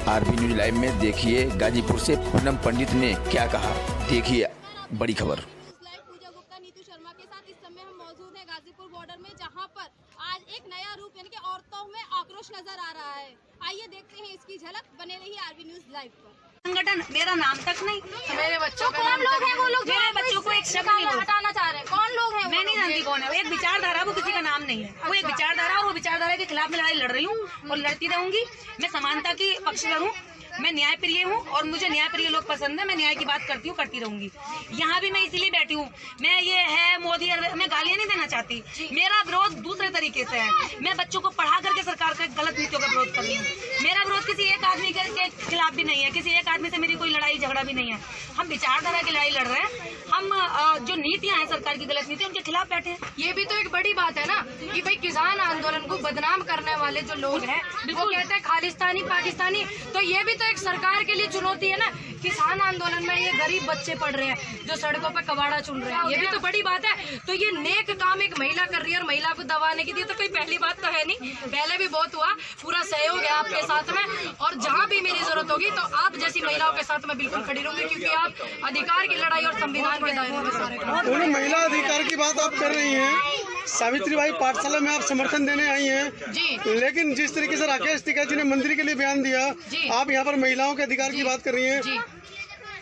RB news live में देखिए गाजीपुर से पूनम पंडित ने क्या कहा। देखिए बड़ी खबर। पूजा गुप्ता नीतू शर्मा के साथ इस समय हम मौजूद हैं गाजीपुर बॉर्डर में, जहां पर आज एक नया रूप यानी कि औरतों में आक्रोश नजर आ रहा है। आइए देखते हैं इसकी झलक। बने रहिए आरबी न्यूज लाइव पर। संगठन मेरा नाम तक नहीं, मेरे बच्चों का कौन लोग हैं? वो लोग मेरे बच्चों को एक शब्द नहीं हटाना चाह रहे हैं। कौन लोग हैं? मैं नहीं जानती कौन है। वो एक विचारधारा, वो किसी का नाम नहीं है। वो एक विचारधारा और वो विचारधारा के खिलाफ मैं लड़ाई लड़ रही हूँ और लड़ती रहूंगी। मैं समानता की पक्षधर हूँ, मैं न्याय प्रिय हूँ और मुझे न्याय प्रिय लोग पसंद है। मैं न्याय की बात करती हूँ, करती रहूंगी। यहाँ भी मैं इसीलिए बैठी हूँ। मैं ये है मोदी, मैं गालियाँ नहीं देना चाहती। मेरा विरोध दूसरे तरीके से है। मैं बच्चों को पढ़ा करके सरकार के गलत नीतियों का विरोध कर रही हूँ। मेरा विरोध किसी एक आदमी के खिलाफ भी नहीं है, किसी एक आदमी से मेरी कोई लड़ाई झगड़ा भी नहीं है। हम विचारधारा की लड़ाई लड़ रहे हैं। हम जो नीतियाँ हैं सरकार की गलत नीति, उनके खिलाफ बैठे हैं। ये भी तो एक बड़ी बात है ना कि भाई किसान आंदोलन को बदनाम करने वाले जो लोग हैं वो कहते हैं खालिस्तानी पाकिस्तानी। तो ये भी तो एक सरकार के लिए चुनौती है ना। किसान आंदोलन में ये गरीब बच्चे पढ़ रहे हैं जो सड़कों पर कबाड़ा चुन रहे हैं, ये भी तो बड़ी बात है। तो ये नेक काम एक महिला कर रही है और महिला को दबाने की तो कोई पहली बात तो है नहीं। पहले भी बहुत हुआ। पूरा सहयोग है आपके साथ में और जहाँ भी मेरी जरूरत होगी तो आप जैसी महिलाओं के साथ मैं बिल्कुल खड़ी रहूंगी, क्योंकि आप अधिकार की लड़ाई और संविधान के दायरे में सारे काम। महिला अधिकार की बात आप कर रही हैं। सावित्रीबाई पाठशाला में आप समर्थन देने आई हैं जी, लेकिन जिस तरीके से राकेश टिकैत जी ने मंदिर के लिए बयान दिया, आप यहाँ पर महिलाओं के अधिकार की बात कर रही हैं।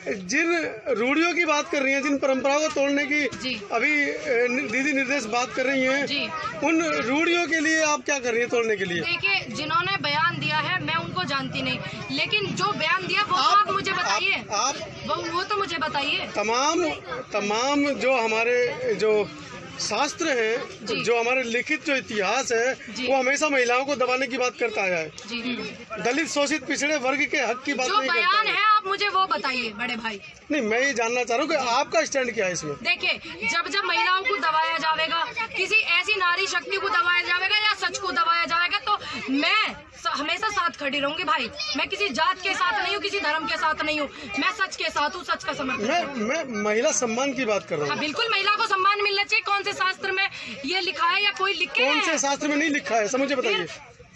जिन रूढ़ियों की बात कर रही हैं, जिन परंपराओं को तोड़ने की अभी दीदी निर्देश बात कर रही हैं, उन रूढ़ियों के लिए आप क्या कर रही हैं तोड़ने के लिए? देखिए, जिन्होंने बयान दिया है मैं उनको जानती नहीं, लेकिन जो बयान दिया वो आप मुझे बताइए। वो तो मुझे बताइए। तमाम जो हमारे जो शास्त्र है, जो हमारे लिखित जो इतिहास है, वो हमेशा महिलाओं को दबाने की बात करता है। दलित शोषित पिछड़े वर्ग के हक की बात नहीं करता है। बयान है आप मुझे वो बताइए बड़े भाई। नहीं, मैं ये जानना चाह रहा हूँ कि आपका स्टैंड क्या है इसमें। देखिए, जब महिलाओं को दबाया जाएगा, किसी ऐसी नारी शक्ति को दबाया जाएगा या सच को दबाया जाएगा, तो मैं हमेशा साथ खड़ी रहूंगी भाई। मैं किसी जात के साथ नहीं हूँ, किसी धर्म के साथ नहीं हूँ, मैं सच के साथ हूँ, सच का समर्थन। मैं महिला सम्मान की बात कर रहा हूँ। बिल्कुल, महिला को सम्मान मिलना चाहिए। कौन से शास्त्र में ये लिखा है या कोई लिख के? कौन से शास्त्र में नहीं लिखा है, समझे बताइए।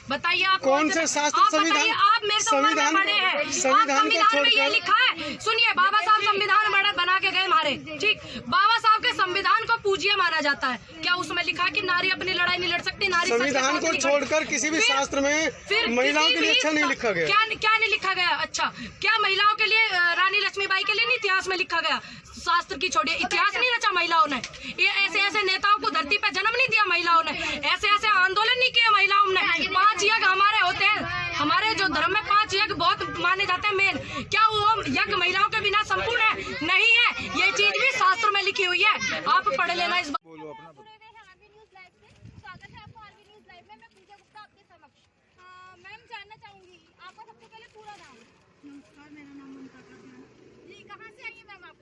बताइए आप कौन से शास्त्र? संविधान, आप मेरे संविधान पढ़े हैं? संविधान में ये लिखा है। सुनिए, बाबा साहब संविधान बना के गए हमारे, ठीक। बाबा साहब के संविधान को पूज्य माना जाता है। क्या उसमें लिखा है कि नारी अपनी लड़ाई नहीं लड़ सकती? नारी संविधान को छोड़कर किसी भी शास्त्र में महिलाओं के लिए अच्छा नहीं लिखा गया। क्या नहीं लिखा गया? अच्छा, क्या महिलाओं के लिए, रानी लक्ष्मीबाई के लिए नहीं इतिहास में लिखा गया? शास्त्र की छोड़िए, इतिहास नहीं रचा महिलाओं ने। ये ऐसे नेताओं को धरती पे जन्म नहीं दिया महिलाओं ने, ऐसे आंदोलन नहीं किए महिलाओं ने। 5 यज्ञ हमारे होते हैं, हमारे जो धर्म में 5 यज्ञ बहुत माने जाते हैं मेन। क्या वो यज्ञ महिलाओं के बिना संपूर्ण है? नहीं है। ये चीज भी शास्त्र में लिखी हुई है, आप पढ़ लेना इस बात। मैम, जानना चाहूंगी आपका सबसे पहले पूरा नाम। नमस्कार, मेरा नाम ममता काकमान। जी, कहाँ से आई है मैम? आप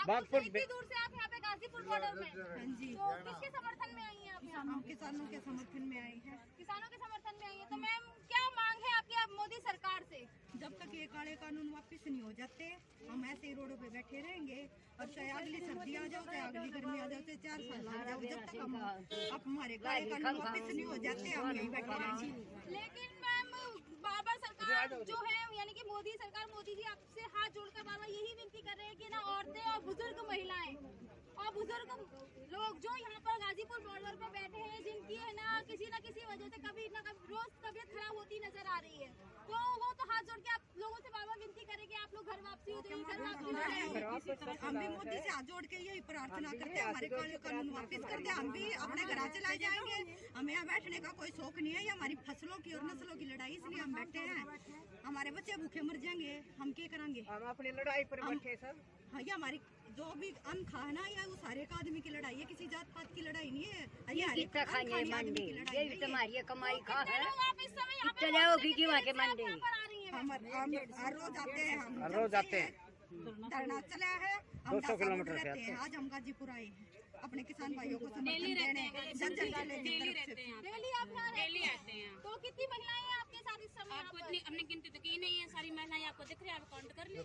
बागपुर। इतनी दूर से आप यहाँ पे गाजीपुर बॉर्डर में? हाँ जी। तो किसके समर्थन में आई हैं आप यहाँ? किसानों के समर्थन में आई है। किसानों के समर्थन में आई है। तो मैम, क्या मांग है आपकी अब मोदी सरकार से? जब तक ये काले कानून वापस नहीं हो जाते, हम ऐसे ही रोडों पे बैठे रहेंगे और चाहे अगली सर्दी आ जाओ, चाहे अगली गर्मी आ जाओ, चाहे 4 साल लग जाओ, जब तक हम अब हमारे काले कानून वापस नहीं हो जाते, हम यही बैठे रहेंगे। लेकिन मैम, बाबा सरकार जो है यानी कि मोदी सरकार, मोदी जी आपसे हाथ जोड़कर बाबा यही विनती कर रहे हैं कि ना औरतें और बुजुर्ग महिलाएं और बुजुर्ग लोग जो यहाँ पर गाजीपुर बॉर्डर पे बैठे हैं, जिनकी है ना किसी वजह से कभी रोज तबियत खराब होती नजर आ रही है, तो वो तो हाथ जोड़ के आप लोगों से बाबा विनती करें कि आप लोग घर वापसी हो जाइए, घर वापसी। हम भी मोदी से हाथ जोड़ के यही प्रार्थना करते हैं, हमारे काले कानून वापस कर दे, हम भी अपने घर चलाए जाएंगे। हमें यहाँ बैठने का कोई शौक नहीं है। ये हमारी फसलों की और नस्लों की लड़ाई, इसलिए हम बैठे हैं। हमारे बच्चे भूखे मर जाएंगे, हम क्या करेंगे? हम अपनी लड़ाई पर बैठे सब। हाँ, ये हमारी जो भी अन्न खाना है वो सारे एक आदमी की लड़ाई है, किसी जात पात की लड़ाई नहीं है। कितना खाने मंडी, ये भी तुम्हारी कमाई खा है। आप इस समय यहाँ पे चले आओगी कि वहाँ के मंडी हम हर रोज आते हैं, हम हर रोज आते हैं। धरना चला है, हम 200 किलोमीटर से रहते हैं। आज हम गाजीपुर आए हैं अपने किसान भाइयों को समर्थन देने। डेली आप यहाँ डेली आते हैं। तो कितनी महिलाएं हैं आपके साथ इस समय? आपको इतनी हमने गिनती तो की नहीं है, सारी महिलाएं आपको दिख रही है, आप काउंट कर लीजिए।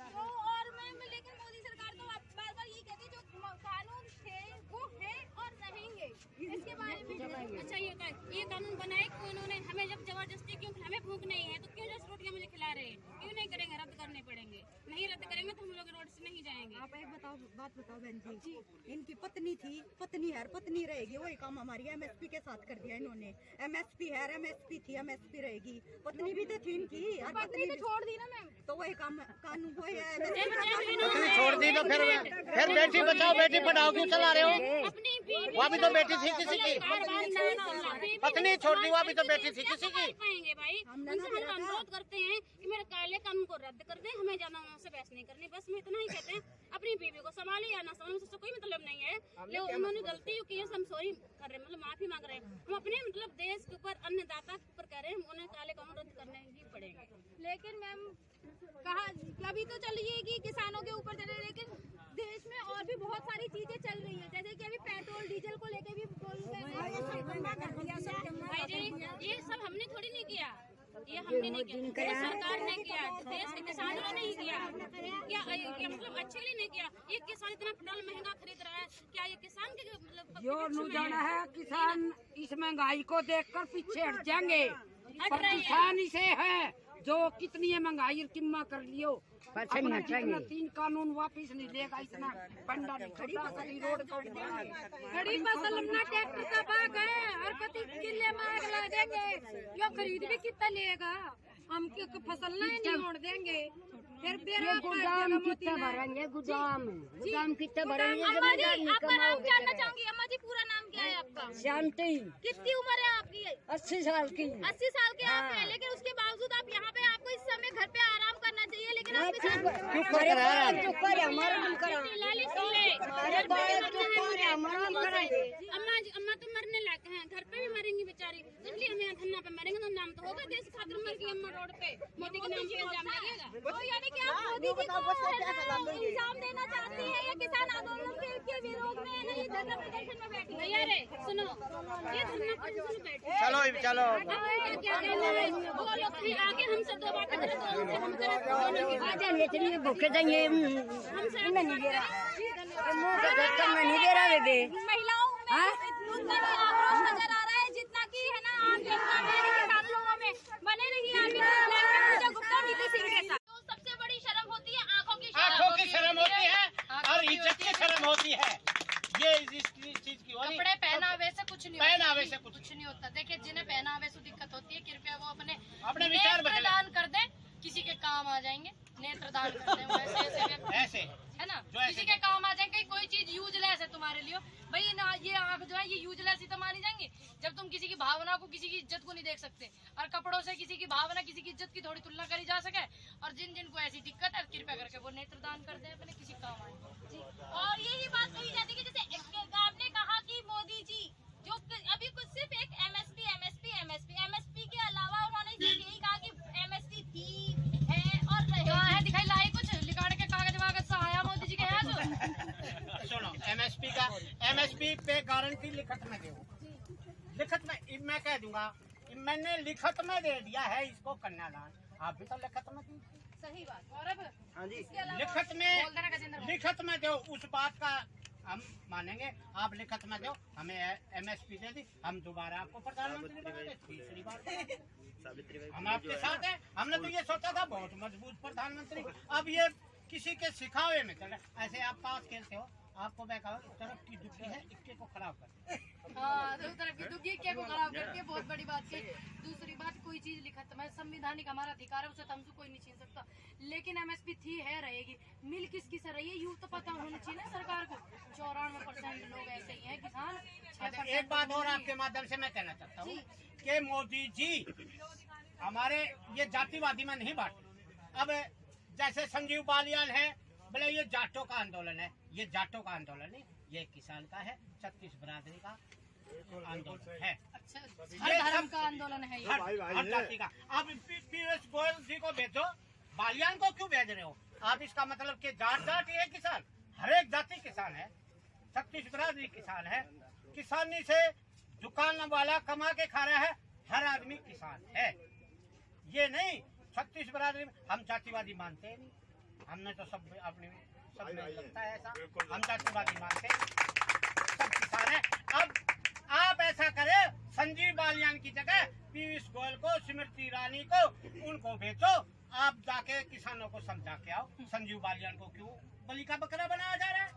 तो और मैम, लेकिन मोदी सरकार तो बार बार ये कहती है जो कानून थे वो है और रहेंगे, इसके बारे में अच्छा ये कानून बनाए क्यों उन्होंने? हमें जब जबरदस्ती क्यों, हमें भूख नहीं है तो क्यों करा रहे हैं, क्यों नहीं करेंगे? रद्द करने पड़ेंगे, नहीं रद्द करेंगे तो हम लोग रोड से नहीं जाएंगे। आप एक बात बताओ बहन जी, इनकी पत्नी थी, पत्नी है, पत्नी रहेगी, वही काम हमारी एमएसपी के साथ कर दिया इन्होंने। एमएसपी है, एमएसपी थी, एमएसपी रहेगी, पत्नी भी तो थी इनकी, और पत्नी तो छोड़ दी ना मैम, तो वही काम कानून वही है। छोड़ दी तो फिर बेटी बचाओ बेटी पढ़ाओ क्यों चला रहे हो? वहाँ भी तो बेटी थी किसी की, पत्नी छोड़ दी, वहाँ भी तो बेटी थी किसी की। पाएंगे भाई, उनसे हम अनुरोध करते हैं कि मेरे काले कानून को रद्द कर दें, हमें ज्यादा उनसे बहस नहीं करनी, बस मैं इतना ही कहते हैं। अपनी बीवी को संभाले या ना संभाले, उससे कोई मतलब नहीं है। लेकिन उन्होंने गलती जो की है, हम सॉरी कर रहे हैं, मतलब माफी मांग रहे हैं। हम अपने मतलब देश के ऊपर, अन्नदाता के ऊपर कह रहे हैं, उन्हें काले कानून रद्द करने ही पड़ेंगे। लेकिन मैम कहा कभी तो चलिए कि किसानों के ऊपर चले, लेकिन देश में और भी बहुत सारी चीजें चल रही है, जैसे कि अभी पेट्रोल डीजल को लेके भी बोल रहे हैं। भाई जी, ये सब हमने थोड़ी नहीं किया, ये हमने नहीं किया, ये सरकार ने किया, देश के किसानों ने ही किया। क्या मतलब अच्छे के लिए नहीं किया? ये किसान इतना पेट्रोल महंगा खरीद रहा है, क्या ये किसान के मतलब जो नु जाना है? किसान इस महंगाई को देखकर पीछे हट जाएंगे, पर किसान इसे है जो कितनी है महंगाई और किम्मा कर लियो, अपना कितना 3 कानून वापिस नहीं लेगा, इतना पंडा नहीं खड़ी फसल रोड तोड़ देंगे। खड़ी फसल अपना ट्रैक्टर का भाग है, और कति किले में आग लगा देंगे, यो खरीद भी कितना लेगा? हम फसल नहीं मोड़ देंगे, फिर गोदाम कितना भरेंगे? गोदाम कितना भरेंगे? अम्मा जी, आपका नाम जानना चाहूंगी। अम्मा जी, पूरा नाम क्या है आपका? शांति। कितनी उम्र है आपकी? 80 साल की। 80 साल के आप हैं, लेकिन उसके बावजूद आप यहाँ पे, आपको इस समय घर पे आराम करना चाहिए, लेकिन आप अम्मा तो मरने लायक हैं, घर पे भी मरेंगी बेचारी, इसलिए हमें धरना पे मरेंगे तो नाम तो होगा देश खातिर मर गई अम्मा रोड पे, मोदी के नाम पे इल्जाम लगेगा। तो यानी कि आप मोदी जी को इल्जाम देना चाहती हैं, या किसान आंदोलन के विरोध में ना ये धरना प्रदर्शन में बैठी? भैया रे सुनो, ये धरना प्रदर्शन में बैठी, चलो क्या कहना है वो लोग फिर आगे हमसे 2 बातें करें तो उनसे हम करें तो दोनों की बात भूखे देंगे हमसे नहीं दे रहा, नहीं दे रहा बेबे। महिलाओं में उतना ही आक्रोश नजर आ रहा है जितना कि है ना आम जनता में, किसान लोगों में। बने रही आगे गुप्ता नीति सिंह के साथ। तो सबसे बड़ी शर्म होती है आंखों की शर्म होती है और इज्जत की शर्म होती है। ये इस चीज की कपड़े पहनावे से कुछ नहीं पहनावे से कुछ नहीं होता। देखिए, जिन्हें पहनावे से दिक्कत होती है, कृपया वो अपने विचार नेत्रदान कर दें, किसी के काम आ जाएंगे। नेत्रदान कर दें, ऐसे है ना, किसी के काम आ जाएंगे। कोई चीज यूजलेस है तुम्हारे लिए, भाई ना, ये आंख जो है ये यूजलेस ही तो मानी जाएंगी जब तुम किसी की भावना को, किसी की इज्जत को नहीं देख सकते। और कपड़ों से किसी की भावना, किसी की इज्जत की थोड़ी तुलना करी जा सके। और जिन जिनको ऐसी दिक्कत है, कृपया करके वो नेत्रदान कर दे, अपने किसी काम आए। और यही बात कही जाती है कि जैसे आपने कहा कि मोदी जी जो अभी कुछ सिर्फ एक एमएसपी के अलावा उन्होंने यही कहा कि एमएसपी थी, है और रहेगी। दिखाई लाई कुछ लिखाड़ के कागज वागज से आया मोदी जी के यहाँ। सुनो, एमएसपी पे गारंटी लिखत में दो, लिखत में मैं कह दूंगा, मैंने लिखत में दे दिया है इसको कन्यादान, आप भी तो लिखत में दी। सही बात। गौरव, हाँ जी, लिखत में दो, उस बात का हम मानेंगे। आप लिखत में दो, हमें एमएसपी दे दी, हम दोबारा आपको प्रधानमंत्री बनाएंगे, तीसरी बार हम आपके साथ हैं। हमने तो ये सोचा था बहुत मजबूत प्रधानमंत्री, अब ये किसी के सिखावे में चले। ऐसे आप पास खेलते हो, आपको मैं कहूँ तरफ की दुखी है, इक्के को खराब कर, हाँ, दो तरफ की दुखी इक्के को खराब करके बहुत बड़ी बात की। दूसरी बात, कोई चीज लिखत में संविधानिक हमारा अधिकार है, उसे तो हमसे कोई नहीं छीन सकता। लेकिन एमएसपी थी, है, रहेगी। मिल किसकी से रही है, यूँ तो पता होना चाहिए ना सरकार को। 94% लोग ऐसे ही हैं किसान। अच्छा, एक बात और आपके माध्यम से मैं कहना चाहता हूँ कि मोदी जी हमारे ये जातिवादी में नहीं बांटे। अब जैसे संजीव बालियान है, बोले ये जाटों का आंदोलन है, ये जाटों का आंदोलन नहीं, ये किसान का है, 36 बिरादरी का आंदोलन है। अच्छा, हर धर्म का आंदोलन है ये, हर जाति का। आप पीयूष गोयल जी को भेजो, बालियान को क्यों भेज रहे हो आप? इसका मतलब कि जाट ये किसान, हर एक जाति किसान है, 36 बिरादरी किसान है। किसानी से दुकान वाला कमा के खा रहा है, हर आदमी किसान है। ये नहीं 36 बिरादरी हम जातिवादी मानते हैं, नहीं, हमने तो सब अपने सब में लगता है ऐसा, हम जातिवादी मानते हैं, सब किसान है। अब आप ऐसा करें, संजीव बालियान की जगह पीयूष गोयल को, स्मृति ईरानी को, उनको भेजो, आप जाके किसानों को समझा के आओ संजीव बालियान को क्यों बलि का बकरा बनाया जा रहा है।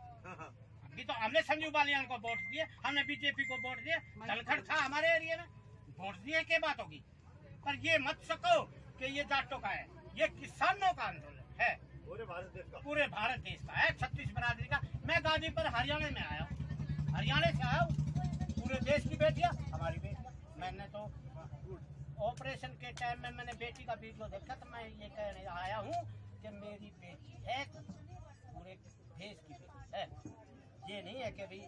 अभी तो हमने संजीव बालियान को वोट दिए, हमने बीजेपी को वोट दिए, दलखड़ था हमारे एरिया में, वोट दिए के बात होगी। पर ये मत सको कि ये जाटों का है, ये किसानों का आंदोलन है, पूरे भारत देश का है, 36 बरादरी का। मैं गाजीपुर हरियाणा में आया हूँ, हरियाणा से आया हूँ। पूरे देश की बेटियां हमारी बेटियां। मैंने तो ऑपरेशन के टाइम में मैंने बेटी का वीडियो देखा तो मैं ये कहने आया हूँ कि मेरी बेटी है तो पूरे देश की बेटी है। ये नहीं है कि भाई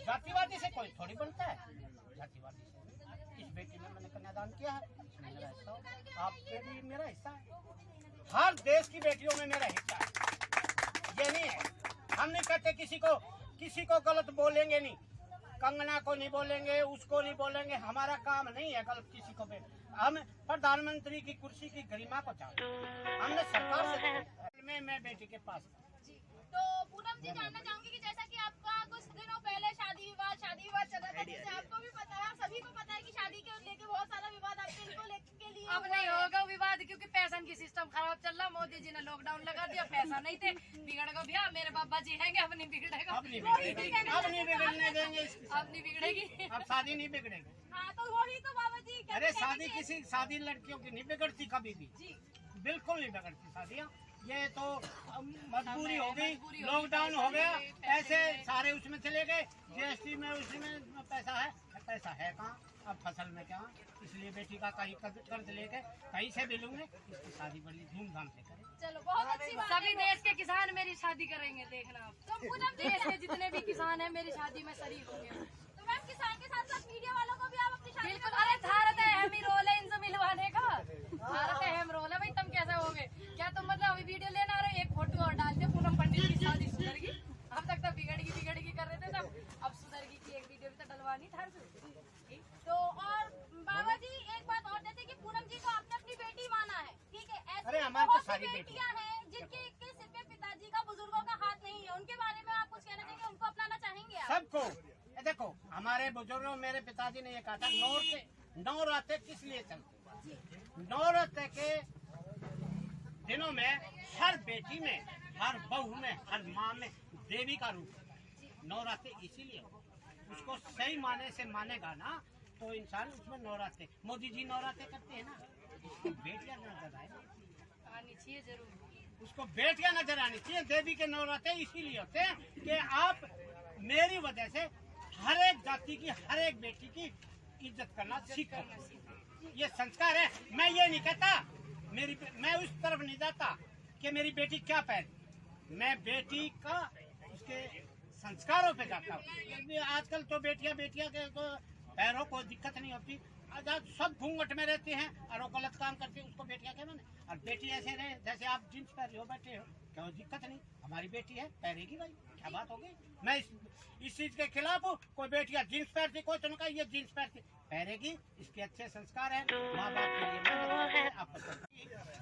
जातिवादी से कोई थोड़ी बनता है, जातिवादी से। इस बेटी में मैंने कन्यादान किया है, इसमें मेरा हिस्सा हो, आपके भी मेरा हिस्सा है, हर देश की बेटियों में मेरा हिस्सा है। ये नहीं है, हम नहीं कहते किसी को गलत बोलेंगे नहीं, कंगना को नहीं बोलेंगे, उसको नहीं बोलेंगे, हमारा काम नहीं है गलत किसी को। हम प्रधानमंत्री की कुर्सी की गरिमा को चाहते हैं, हमने सरकार से मैं बेटी के पास। तो पूनम जी जानना चाहूंगी कि जैसा कि आपका कुछ दिनों पहले शादी विवाद चल रहा था, जिससे आपको भी पता है, सभी को पता है कि शादी के लेके बहुत सारा विवाद आपके इनको के लिए अब नहीं होगा विवाद, क्योंकि पैसा की सिस्टम खराब चल रहा। मोदी जी ने लॉकडाउन लगा दिया, पैसा नहीं थे, बिगड़ गया भैया। मेरे बाबा जी हैं, अब नहीं बिगड़ेगा, अब नहीं बिगड़ने देंगे, अब नहीं बिगड़ेगी, अब शादी नहीं बिगड़ेगी। हाँ तो वही तो बाबा जी अरे शादी लड़कियों की नहीं बिगड़ती कभी भी, बिल्कुल नहीं बिगड़ती शादियाँ। ये तो मजबूरी हो गई, लॉकडाउन हो गया, पैसे सारे उसमें चले गए, जीएसटी में उसमें पैसा है कहाँ, अब फसल में क्या। इसलिए बेटी का कहीं कर्ज लेके कहीं से भी लूंगे, इसकी शादी बड़ी धूमधाम से करें। चलो बहुत अच्छी बात। सभी देश के किसान मेरी शादी करेंगे, देखना आप। तो पूनम जी देश के जितने भी किसान हैं मेरी शादी में शरीक होंगे। तो मैम किसान के साथ साथ मीडिया वालों को भी आप अपनी शादी बिल्कुल, अरे भारत अहम ही रोल है इनसे मिलवाने का, भारत अहम रोल है भाई। तुम कैसे होगे क्या? तुम मतलब अभी वीडियो लेना आ रहे, एक फोटो और डालते पूनम पंडित की शादी सुधरगी। अब तक तो बिगड़गी कर रहे थे सब, अब सुधरगी की एक वीडियो भी तो डलवानी था। तो और बाबा जी एक बात और, जैसे कि पूनम जी को आपने अपनी बेटी माना है, ठीक है, ऐसे बहुत सी बेटियां हैं जिनके सिर पे पिताजी का, बुजुर्गों का हाथ नहीं है, उनके बारे में आप कुछ कहना चाहेंगे, उनको अपनाना चाहेंगे आप? सबको देखो, हमारे बुजुर्गों, मेरे पिताजी ने ये कहा था, नवरात्रे किस लिए चलते? नवरात्रे के दिनों में हर बेटी में, हर बहू में, हर माँ में देवी का रूप है। नवरात्रे इसीलिए उसको सही माने से मानेगा ना तो इंसान उसमें नवरात्रे। मोदी जी नवरात्रे करते हैं ना, उसको बेटियां नजर आनी चाहिए जरूर, उसको बेटियां नजर आनी चाहिए। देवी के नवरात्रे इसीलिए होते हैं कि आप मेरी वजह से हर एक जाति की, हर एक बेटी की इज्जत करना सीखो। ये संस्कार है। मैं ये नहीं कहता, मैं उस तरफ नहीं जाता कि मेरी बेटी क्या पहने, मैं बेटी का उसके संस्कारों पे जाता हूँ। आजकल तो बेटियां के तो पैरों को दिक्कत नहीं होती, सब घूंघट में रहती हैं और वो गलत काम करती है, उसको बेटियां क्या माने। और बेटी ऐसे रहे जैसे आप जींस पहन हो, बैठे हो, क्या दिक्कत नहीं, हमारी बेटी है, पहनेगी भाई, क्या बात होगी। मैं इस चीज के खिलाफ हूँ। कोई बेटियां जींस पहनती, कोई तो ये जींस पहनेगी, इसके अच्छे संस्कार है, माँ बाप के लिए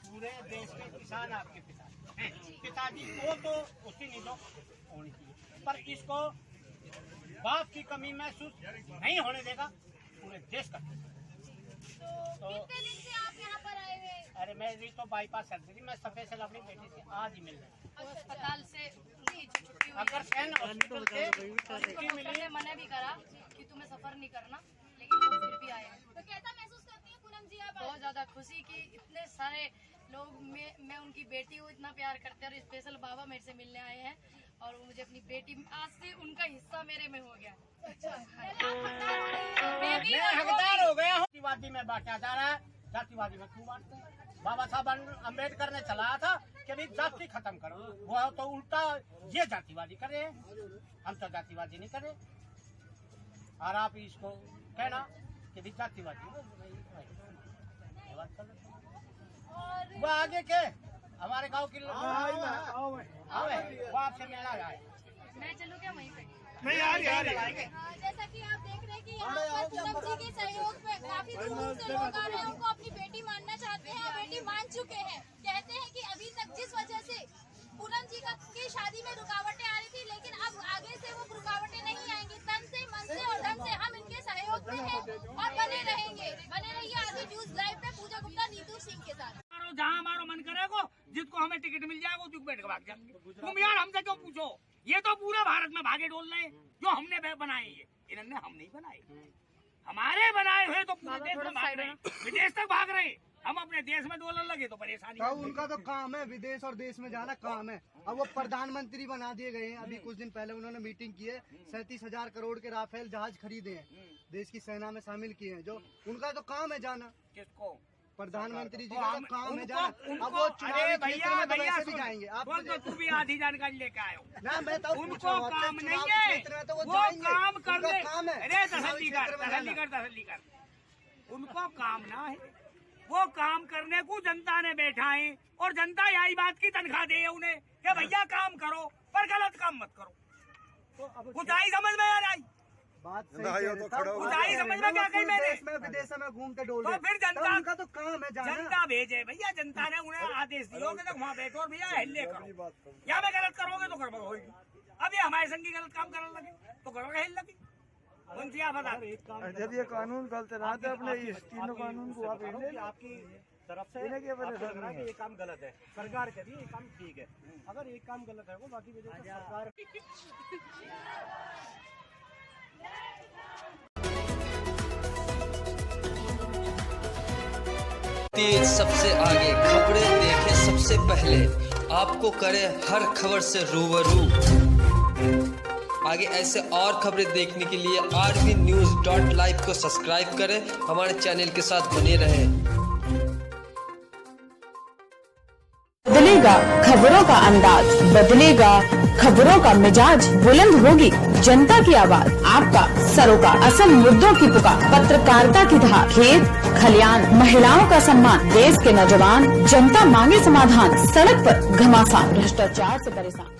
पूरे देश के किसान आपके पिताजी को तो उसी नहीं दो होनी चाहिए, पर इसको बाप की कमी महसूस नहीं होने देगा पूरे देश का। तो कितने दिन से आप यहाँ पर आए हुए? अरे मेरी तो बाईपास सर्जरी, मैं स्पेशल अपनी बेटी से आज ही मिल रहा हूँ। अस्पताल से छुट्टी हुई, अगर सैन हॉस्पिटल से छुट्टी मिली, मैंने भी करा कि तुम्हें सफर नहीं करना, लेकिन वो फिर भी आए। तो कैसा महसूस करती है पूनम जी आप? बहुत ज्यादा खुशी कि इतने सारे लोग मैं उनकी बेटी को इतना प्यार करते हैं, और स्पेशल बाबा मेरे से मिलने आए हैं और वो मुझे अपनी बेटी, आज से उनका हिस्सा मेरे में हो गया। मैं हकदार हो गया हूँ। जातिवादी में बांटा जा रहा है, जातिवादी में क्यों बांटते हैं? बाबा साहब अम्बेडकर ने चलाया था कि भाई जाति खत्म करो, वो तो उल्टा ये जातिवादी कर रहे हैं, हम तो जातिवादी नहीं कर रहे। और आप इसको कहना कि भी जातिवादी, वो आगे के हमारे गांव की वो आपसे मेला आए, मैं चलूँ क्या वहीं पे? जैसा कि आप देख रहे हैं कि यहाँ पर पूनम जी के सहयोग पे काफी दूर से लोग आ रहे हैं, उनको अपनी बेटी मानना चाहते हैं, बेटी मान चुके हैं। कहते हैं कि अभी तक जिस वजह से पूनम जी की शादी में रुकावटें आ रही थी, लेकिन अब आगे से वो रुकावटें नहीं आएंगी। तन से, मन से और धन से हम इनके सहयोग में हैं और बने रहेंगे। बने रहिए आदि न्यूज लाइव पे, पूजा गुप्ता, नीतू सिंह के साथ। जहाँ हमारा मन में टिकट मिल जाएगा वो बैठ के भाग जाएंगे। तुम यार हमसे क्यों पूछो, ये तो पूरे भारत में भागे डोल रहे हैं जो हमने बनाए, ये इन्होंने हम नहीं बनाए, हमारे बनाए हुए तो पूरे देश में भाग रहे हैं, विदेश तक भाग रहे हैं। हम अपने देश में डोलर लगे तो परेशानी। उनका तो काम है विदेश और देश में जाना काम है। अब वो प्रधानमंत्री बना दिए गए हैं। अभी कुछ दिन पहले उन्होंने मीटिंग की है, 37,000 करोड़ के राफेल जहाज खरीदे हैं, देश की सेना में शामिल किए हैं। जो उनका तो काम है जाना। किसको? प्रधानमंत्री जी का काम है जाना। अब वो अरे भैया भैया भी जाएंगे। आप तू भी आधी जानकारी लेके आए हो ना, मैं तो उनको काम नहीं है, वो काम करने। अरे तसल्ली कर, उनको काम ना है, वो काम करने को जनता ने बैठा है और जनता यही बात की तनख्वाह दे है उन्हें कि भैया काम करो पर गलत काम मत करो। कुछ आई समझ में आ रही बात कुछ आई समझ में क्या कही मैंने? विदेश में घूमते डोल तो फिर जनता उनका तो काम है जाना। जनता भेजे भैया, जनता ने उन्हें आदेश दिया कि वहाँ बैठो और भैया हल्ले करो, या मैं गलत करोगे तो गड़बड़ होगी। अब ये हमारे संगी गलत काम करने लगे तो गड़बड़ हिल लगी। उनसे आप बता, जब ये कानून गलत रहते अपने इस तीनों कानून को आप आपकी तरफ से ये काम गलत है, सरकार के लिए ये काम ठीक है। अगर एक काम गलत है वो बाकी वजह से सरकार तेज सबसे आगे खबरें देखें सबसे पहले, आपको करे हर खबर से रूबरू। आगे ऐसे और खबरें देखने के लिए rvnews.live को सब्सक्राइब करें, हमारे चैनल के साथ बने रहें। बदलेगा खबरों का अंदाज, बदलेगा खबरों का मिजाज, बुलंद होगी जनता की आवाज, आपका सरोकार, असल मुद्दों की पुकार, पत्रकारिता की धार, खेत खलियान, महिलाओं का सम्मान, देश के नौजवान, जनता मांगे समाधान, सड़क पर घमासान, भ्रष्टाचार से परेशान।